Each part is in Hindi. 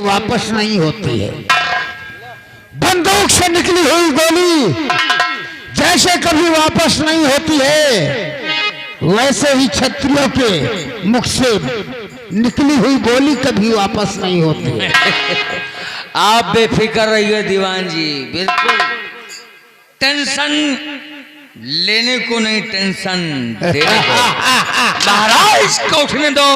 वापस नहीं होती है। बंदूक से निकली हुई गोली जैसे कभी वापस नहीं होती है, वैसे ही क्षत्रियों के मुख से निकली हुई गोली कभी वापस नहीं होती है। आप बेफिक्र रहिए दीवान जी, बिल्कुल टेंशन लेने को नहीं, टेंशन देने को। महाराज को उठने दो,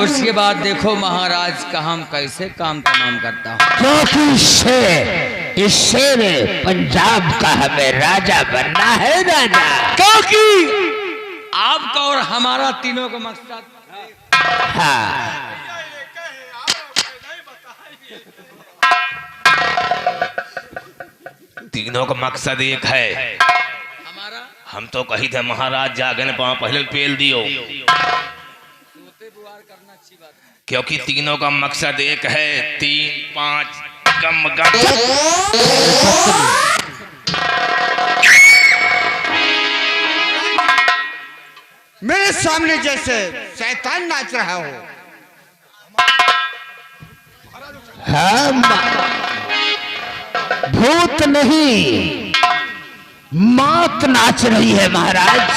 उसके बाद देखो महाराज का हम कैसे काम तमाम करता हूँ। क्योंकि इस शेर पंजाब का हमें राजा बनना है राजा। क्योंकि आपका और हमारा तीनों का मकसद हाँ, तीनों का मकसद एक है। हमारा हम तो कही थे महाराज जागन पाँव पहले पेल दियो, क्योंकि तीनों का मकसद एक है। 3 5 गम गम। मेरे सामने जैसे शैतान नाच रहा हो। हम भूत नहीं, मौत नाच रही है महाराज।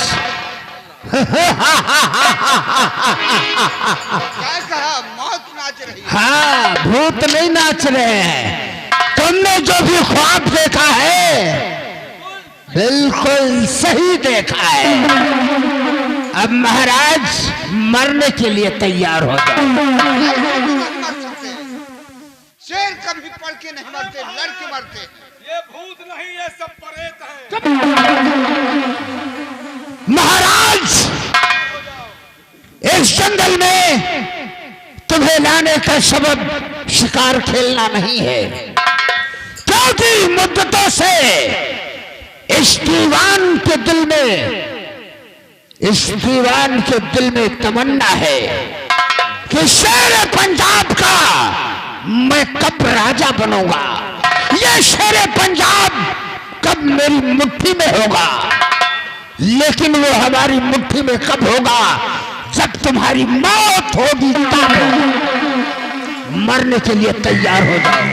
क्या कहा? मौत नाच रही है? हाँ, भूत नहीं नाच रहे हैं। तुमने जो भी ख्वाब देखा है बिल्कुल सही देखा है। अब महाराज मरने के लिए तैयार हो जाओ। मर सकते हैं। शेर कभी पढ़ के नहीं मरते, लड़ के मरते। ये भूत नहीं, ये सब प्रेत है। महाराज, इस जंगल में तुम्हें लाने का सबब शिकार खेलना नहीं है, क्योंकि मुद्दतों से इस दीवान के दिल में तमन्ना है कि शेर पंजाब का मैं कब राजा बनूंगा। ये शेर पंजाब कब मेरी मुट्ठी में होगा, लेकिन वो हमारी मुट्ठी में कब होगा? जब तुम्हारी मौत होगी तब। मरने के लिए तैयार हो जाओ।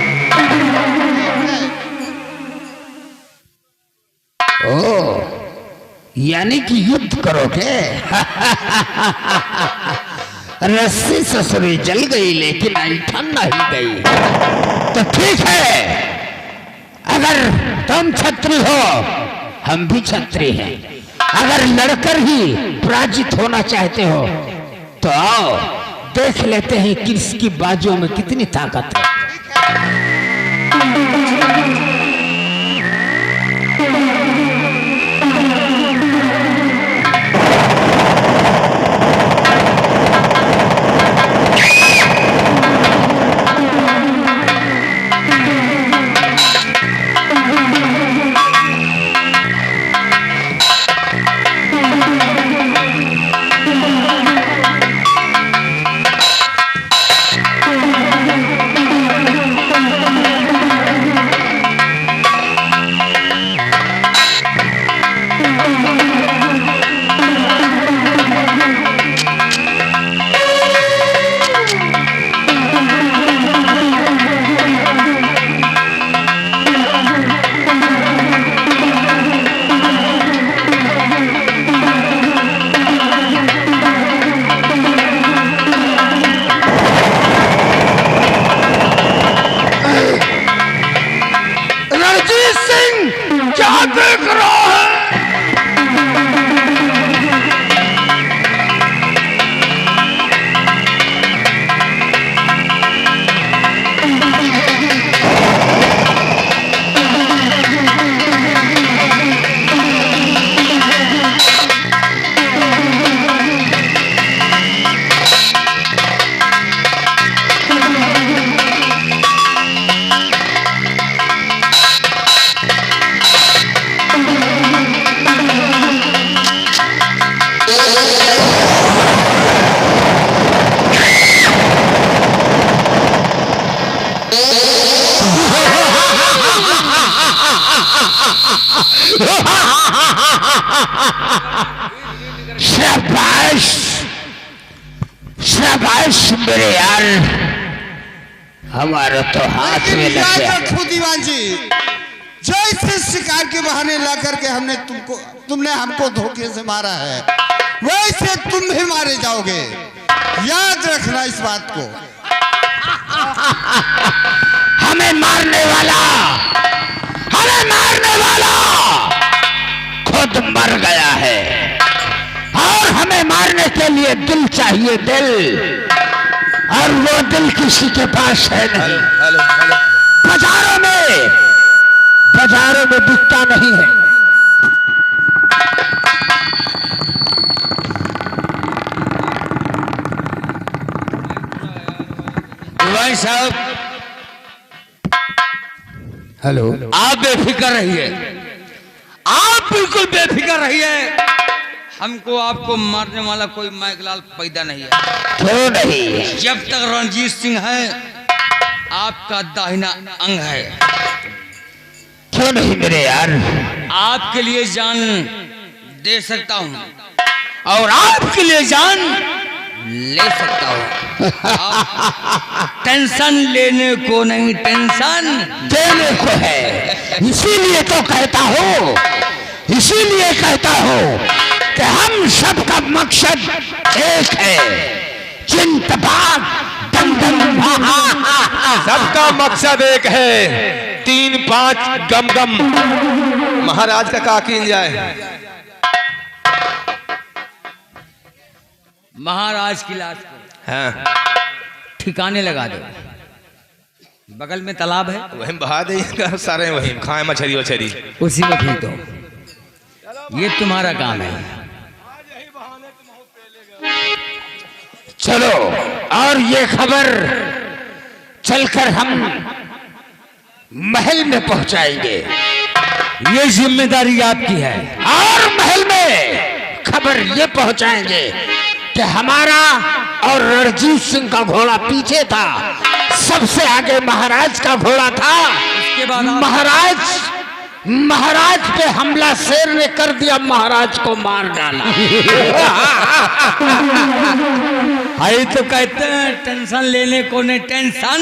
ओ, यानी कि युद्ध करोगे? रस्सी ससुरी जल गई लेकिन ऐठन नहीं गई। तो ठीक है, अगर तुम छत्री हो हम भी छत्री हैं। अगर लड़कर ही पराजित होना चाहते हो तो आओ, देख लेते हैं किसकी बाजू में कितनी ताकत है। शाबाश शाबाश मेरे यार, हमारा तो हाथ में लेकिन लग याद गया। रखो दीवान जी, जैसे शिकार के बहाने ला करके तुमने हमको धोखे से मारा है, वैसे तुम भी मारे जाओगे। याद रखना इस बात को। हमें मारने वाला खुद मर गया है, और हमें मारने के लिए दिल चाहिए, दिल, और वो दिल किसी के पास है नहीं। बाजारों में बिकता नहीं है। भाई साहब, हेलो, आप बेफिक्र रहिए, आप बिल्कुल बेफिक्र रहिए। हमको आपको मारने वाला कोई माइकलाल पैदा नहीं है। क्यों नहीं? जब तक रणजीत सिंह है, आपका दाहिना अंग है। क्यों नहीं मेरे यार? आपके लिए जान दे सकता हूँ, और आपके लिए जान ले सकता हूँ। आप टेंशन लेने को नहीं, टेंशन देने को है। इसीलिए कहता हूँ कि हम सबका मकसद एक है। चिंतबाग दम दम, सबका मकसद एक है, 3-5 गम गम। महाराज का काकीन जाए। महाराज की लाश को हाँ, ठिकाने लगा दो। बगल में तालाब है, वही बहा देगा सारे, वही खाए मछली वछली। उसी में फेंक दो। ये तुम्हारा काम है। चलो, और ये खबर चलकर हम महल में पहुंचाएंगे। ये जिम्मेदारी आपकी है। और महल में खबर ये पहुंचाएंगे कि हमारा और रणजीत सिंह का घोड़ा पीछे था, सबसे आगे महाराज का घोड़ा था। उसके बाद महाराज पे हमला शेर ने कर दिया, महाराज को मार डाला। अरे तो कहते हैं टेंशन लेने को नहीं, टेंशन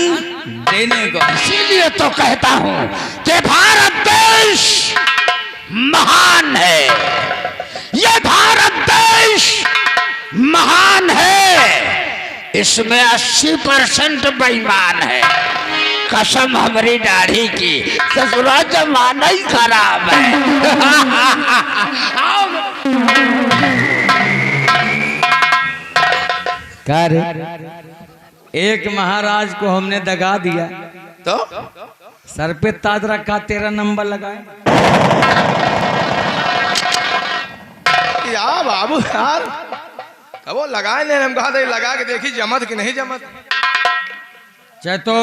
देने को। इसीलिए तो कहता हूं कि भारत देश महान है। ये भारत देश महान है, इसमें 80% बेईमान है। कसम हमारी दाढ़ी की, ससुरा जमाना ही खराब है। कर एक महाराज को हमने दगा दिया, तो सर पे ताज रखा, 13 नंबर लगाए। यार बाबू यार, अब वो लगाए नहीं, हम कहा था लगा के देखी जमत कि नहीं जमत। चाहे तो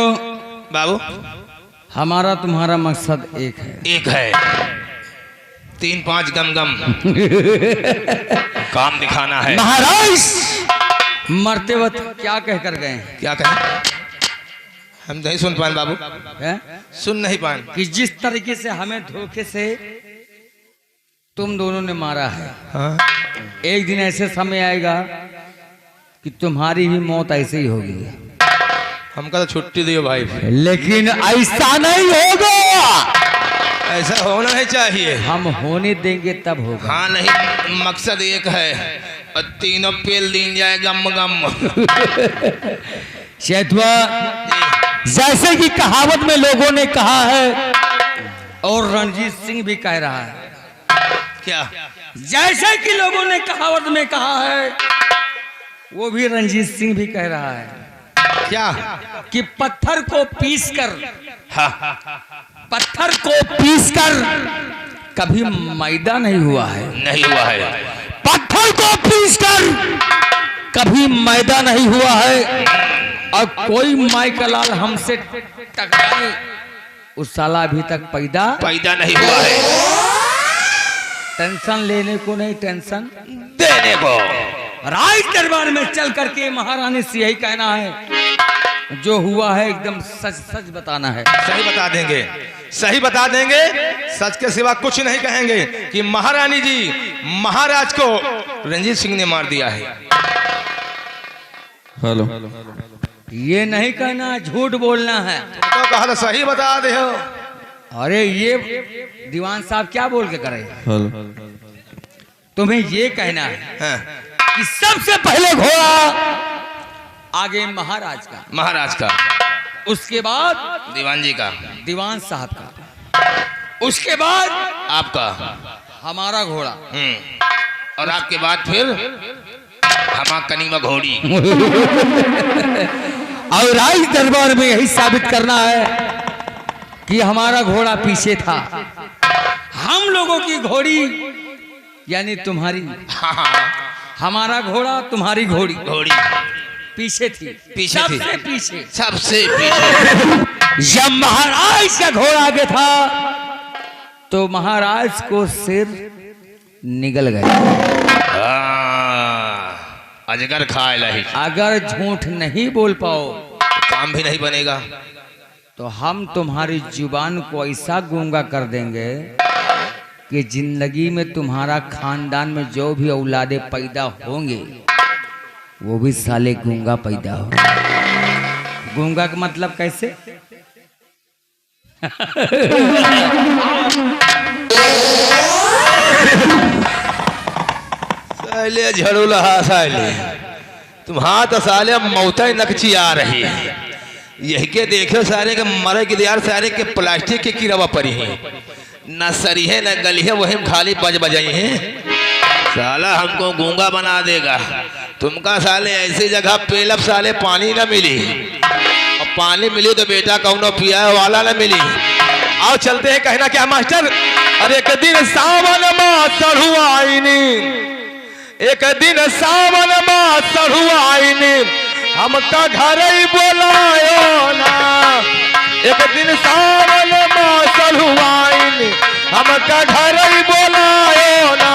बाबू, हमारा तुम्हारा मकसद एक है। एक है, 3-5 गम गम काम दिखाना है। महाराज मरते वक्त क्या कह कर गए क्या कहें? हम नहीं सुन पाए बाबू, हैं? सुन नहीं पाए। कि जिस तरीके से हमें धोखे से तुम दोनों ने मारा है, हाँ, एक दिन ऐसे समय आएगा कि तुम्हारी भी मौत ऐसे ही होगी। हमका तो छुट्टी दियो भाई। लेकिन ऐसा नहीं होगा, ऐसा होना ही चाहिए। हम होने देंगे तब होगा। हाँ नहीं, मकसद एक है, और तीनों पेल दिन जाए गम गम। शेतवा, जैसे कि कहावत में लोगों ने कहा है, और रणजीत सिंह भी कह रहा है, क्या? जैसे कि लोगों ने कहावत में कहा है, वो भी रणजीत सिंह भी कह रहा है क्या? कि पत्थर को पीसकर, हाँ, पत्थर को पीसकर कभी मैदा नहीं हुआ है। नहीं हुआ है। पत्थर को पीसकर कभी मैदा नहीं हुआ है। और कोई माइकलाल हमसे टकराए, उस साला अभी तक पैदा नहीं हुआ है। टेंशन लेने को नहीं, टेंशन देने को। राज दरबार में चल करके महारानी से यही कहना है, जो हुआ है एकदम सच सच बताना है। सही बता देंगे, सही बता देंगे, सच के सिवा कुछ नहीं कहेंगे कि महारानी जी महाराज को रणजीत सिंह ने मार दिया है। हेलो, ये नहीं कहना झूठ बोलना है। तो कहा तो सही बता दे हो। अरे ये दीवान साहब क्या बोल के करे, तुम्हें ये कहना है हाँ। कि सबसे पहले घोड़ा आगे महाराज का, महाराज का, उसके बाद दीवान जी का, दीवान साहब का, उसके बाद आपका, हमारा घोड़ा, और आपके बाद फिर हमा कनीमा घोड़ी। और राज दरबार में यही साबित करना है कि हमारा घोड़ा पीछे था, हम लोगों की घोड़ी यानी तुम्हारी, हमारा घोड़ा तुम्हारी घोड़ी घोड़ी पीछे थी, पीछे थी, सबसे पीछे, सबसे पीछे। जब महाराज का घोड़ा आगे था तो महाराज को सिर निगल गए। अजगर खाए लही, अगर झूठ नहीं बोल पाओ काम भी नहीं बनेगा। तो हम तुम्हारी जुबान को ऐसा गूंगा कर देंगे कि जिंदगी में तुम्हारा खानदान में जो भी औलादे पैदा होंगे वो भी साले गूंगा पैदा हो। गूंगा का मतलब कैसे? साले झड़ूला साले तुम हाथ साले मौत नकची आ रही है। यही के देखो सारे के मरे के यार सारे के प्लास्टिक के कीड़वा पड़ी है, न सरी है न गली है, वही खाली बजाई है। साला हमको गूंगा बना देगा। तुमका साले ऐसी जगह पेलब साले पानी न मिली, और पानी मिली तो बेटा कौनो पिया वाला न मिली। आओ चलते हैं। कहना क्या मास्टर? अरे एक दिन सावन माँ चढ़ुआईनी, एक दिन सावन माँ चढ़ुआईनी, हमका घर ही बोलायो ना। एक दिन सावन माँ चढ़ुआईनी, हमका घर ही बोलायो ना।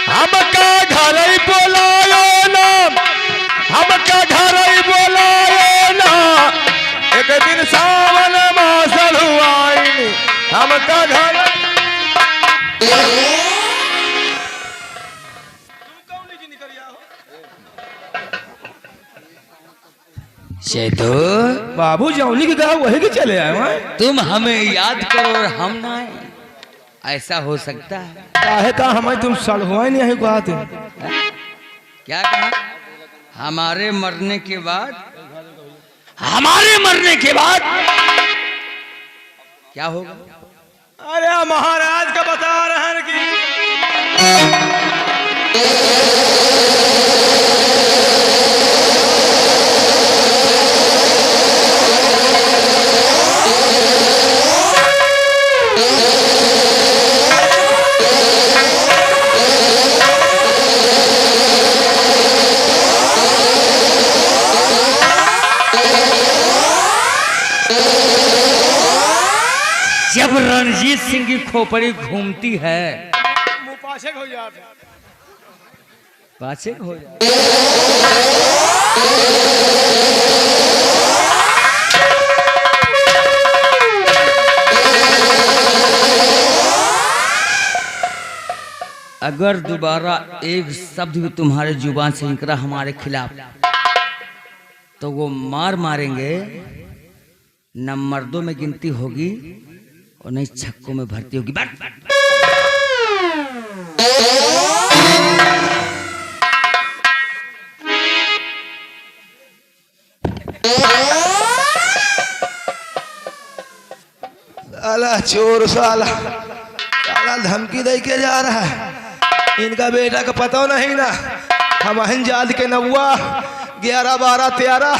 हमका घर ही बोलायो ना, हमका घर ही बोलायो ना। एक दिन सावन माँ चढ़ुआईनी, हमका घर चेतो बाबू जौली के कहा वही के चले आए वहाँ। तुम हमें याद करो और हम ना आए, ऐसा हो सकता है? काहे का हमें तुम सड़हुआ नहीं है कहते? क्या कहा? हमारे मरने के बाद, हमारे मरने के बाद क्या होगा? अरे महाराज का बता रहे हैं कि जब रणजीत सिंह की खोपड़ी घूमती है, पाछे हो जाते, पाछे हो जाते। अगर दोबारा एक शब्द भी तुम्हारे जुबान से निकला हमारे खिलाफ तो वो मार मारेंगे, न मर्दों में गिनती होगी और नहीं छक्कों में भर्ती होगी। बैठ साला चोर साला साला धमकी दे के जा रहा है। इनका बेटा का पता नहीं ना, हम जाद के नबुआ 11 12 13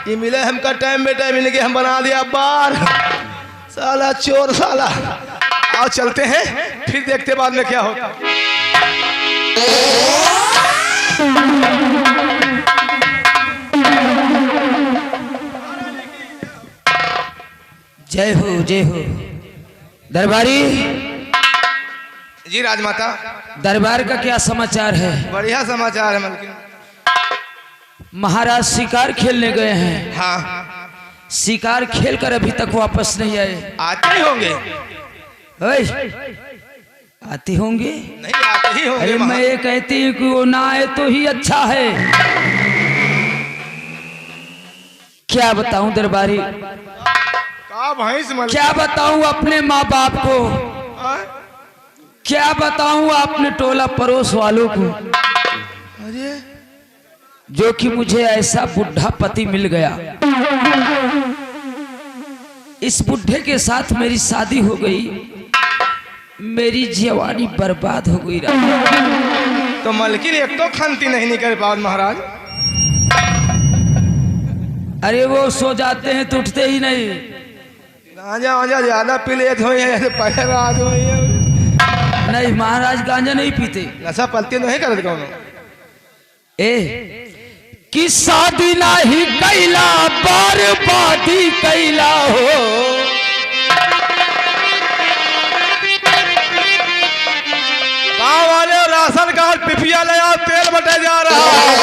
ये मिले हमका टाइम बेटा मिल गया, हम बना दिया बार। साला चोर साला। आओ चलते हैं, फिर देखते बाद में क्या होता। जय हो जय हो। दरबारी जी राजमाता, दरबार का क्या समाचार है? बढ़िया समाचार है मलकिन। महाराज शिकार खेलने गए हैं। हाँ शिकार खेलकर अभी तक वापस नहीं आए। आते ही होंगे। ओए, आते होंगे। नहीं आते ही होंगे अरे मैं ये कहती हूँ कि वो ना आए तो ही अच्छा है। क्या बताऊं दरबारी, का भैंस मल क्या बताऊं अपने माँ बाप को, क्या बताऊं अपने टोला पड़ोस वालों को, अरे जो कि मुझे ऐसा बुढ़ा पति मिल गया। इस बुढ़े के साथ मेरी शादी हो गई, मेरी जवानी बर्बाद हो गई। तो मलकिन एक तो खंती नहीं निकल पाओ महाराज। अरे वो सो जाते हैं तो उठते ही नहीं। गांजा वांजा ज्यादा पी लेते हो पहले रात हो नहीं महाराज गांजा नहीं पीते। नशा पलती नहीं करते कौन ए कि शादी नाही कैला बर्बादी कैला हो, गाँव वाले राशन कार्ड पिपिया ले आओ, तेल बटे जा रहा है।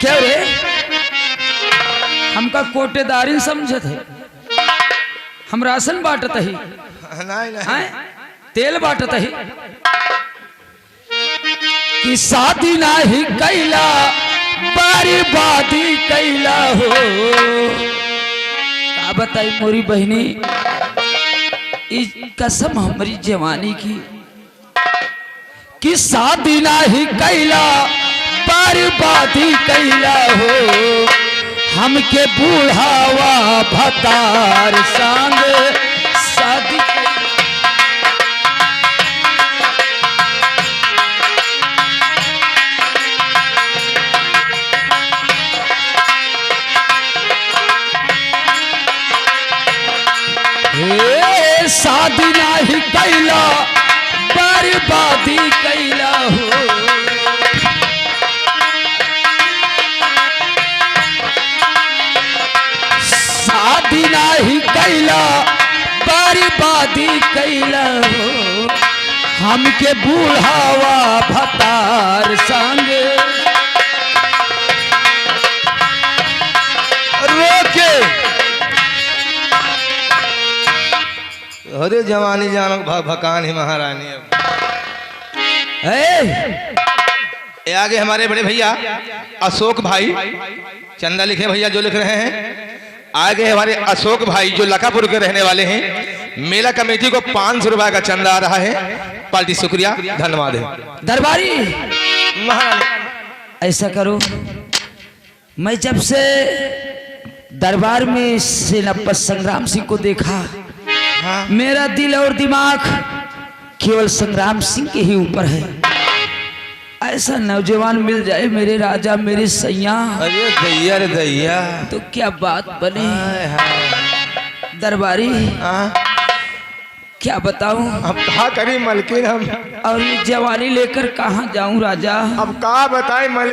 क्या रे हमका कोटेदारी समझत है, हम राशन बांटत ही नहीं नहीं हैं? तेल बांटत ही कि शादी नाही कैला बर्बादी कैला हो। का बताई मोरी बहनी, इस कसम हमारी जवानी की कि शादी नाही कैला बर्बादी कैला हो, हमके बूढ़ावा भतार संग शादी हे शादी नाही कैला बर्बादी कैला हो। शादी नाही कैला बर्बादी कैला हो, हमके बूढ़ावा भतार संग रोके। अरे जवानी जानो भकान ही महारानी। ये आगे हमारे बड़े भैया अशोक भाई चंदा लिखे भैया जो लिख रहे हैं। आगे हमारे अशोक भाई जो लकापुर के रहने वाले हैं, मेला कमेटी को 500 रुपए का चंदा आ रहा है। पार्टी शुक्रिया धन्यवाद है। दरबारी महारानी ऐसा करो, मैं जब से दरबार में सेनापति संग्राम सिंह को देखा, हाँ। मेरा दिल और दिमाग केवल संग्राम सिंह के ही ऊपर है। ऐसा नौजवान मिल जाए मेरे राजा मेरे सैया, अरे दैया रे दैया, तो क्या बात बने। हाय हाय। दरबारी हाँ। क्या बताऊं, अब कहा करी मलकिन हम, और ये जवानी लेकर कहाँ जाऊं राजा। अब कहा बताए मल